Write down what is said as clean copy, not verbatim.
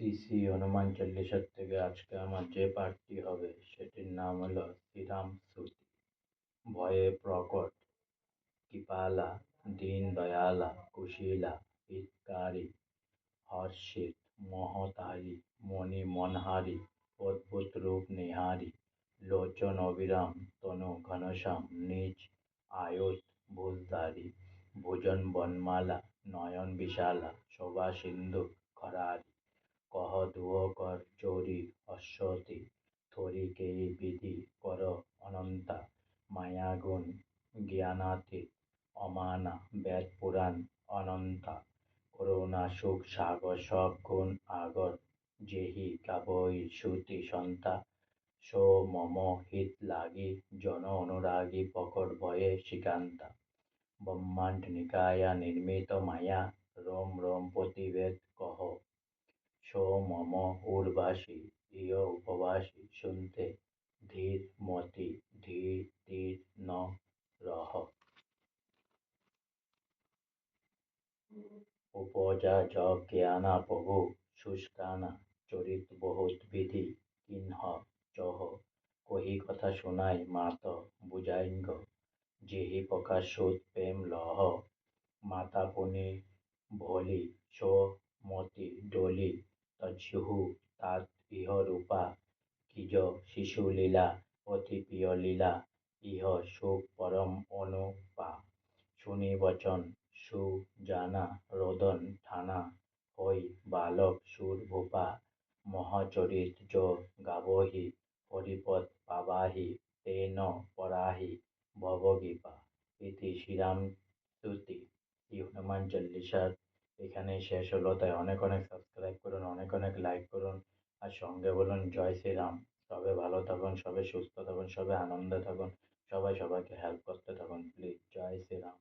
শ্রী শ্রী হনুমান চল্লিশার থেকে আজকে আমার যে পাঠটি হবে সেটির নাম হলো শ্রীরাম স্তুতি। ভয়ে প্রকট কৃপালা দীন দয়ালা কুশীলা হিতকারী হর্ষিত মহতারি মণি মনহারি অদ্ভুত রূপ নিহারি লোচন অবিরাম তনু ঘনশ্যাম নিজ আয়ুত ভুজধারী ভুজন বনমালা নয়ন বিশালা শোভা সিন্ধু খরারি কহ দুঃ কর চৌরি অশ্বতী থরি কেয়ি বিধি কর অনন্তা মায়াগুণ জ্ঞানাতীত অমানা বেদ পুরাণ অনন্তা করুণা সুখ সাগর সব গুণ আগর যেহি গাবই শ্রুতি সন্তা সো মম হিত লাগি জন অনুরাগী পকট ভয়ে শ্রীকান্তা ব্রহ্মাণ্ড নিকায়া নির্মিত মায়া রোম রোম প্রতিবেদ কহ সো মম উর্বাসী ইয় উপবাসী শুনতে ধীর মতি ধীর তীর ন রহ উপজা জগ জ্ঞানা প্রভু শুষ্কানা চরিত বহুত বিধি কিন্হ চহ কহি কথা শুনাই মাত বুঝাইঙ্গ যেহি প্রকাশ সুত প্রেম লহ মাতা পুনি ভোলি সো মতি ডোলি তজ্জহু তাত ইহ রূপা কিজ শিশু লীলা অতি প্রিয় লীলা ইহ সুখ পরম অনুপা শুনি বচন সুজানা রোদন ঠানা হই বালক সুর ভূপা মহাচরিত যো গাবহি হরিপদ পাবাহি তেন পরাহি ভবগীপা ইতি শ্রীরাম স্তুতি। এই হনুমান চল্লিশার এখানেই শেষ হলো। তাই অনেক অনেক সাবস্ক্রাইব করুন, অনেক অনেক লাইক করুন, আর সঙ্গে বলুন জয় শ্রীরাম। সবে ভালো থাকুন, সবে সুস্থ থাকুন, সবে আনন্দে থাকুন, সবাই সবাইকে হেল্প করতে থাকুন প্লিজ। জয় শ্রীরাম।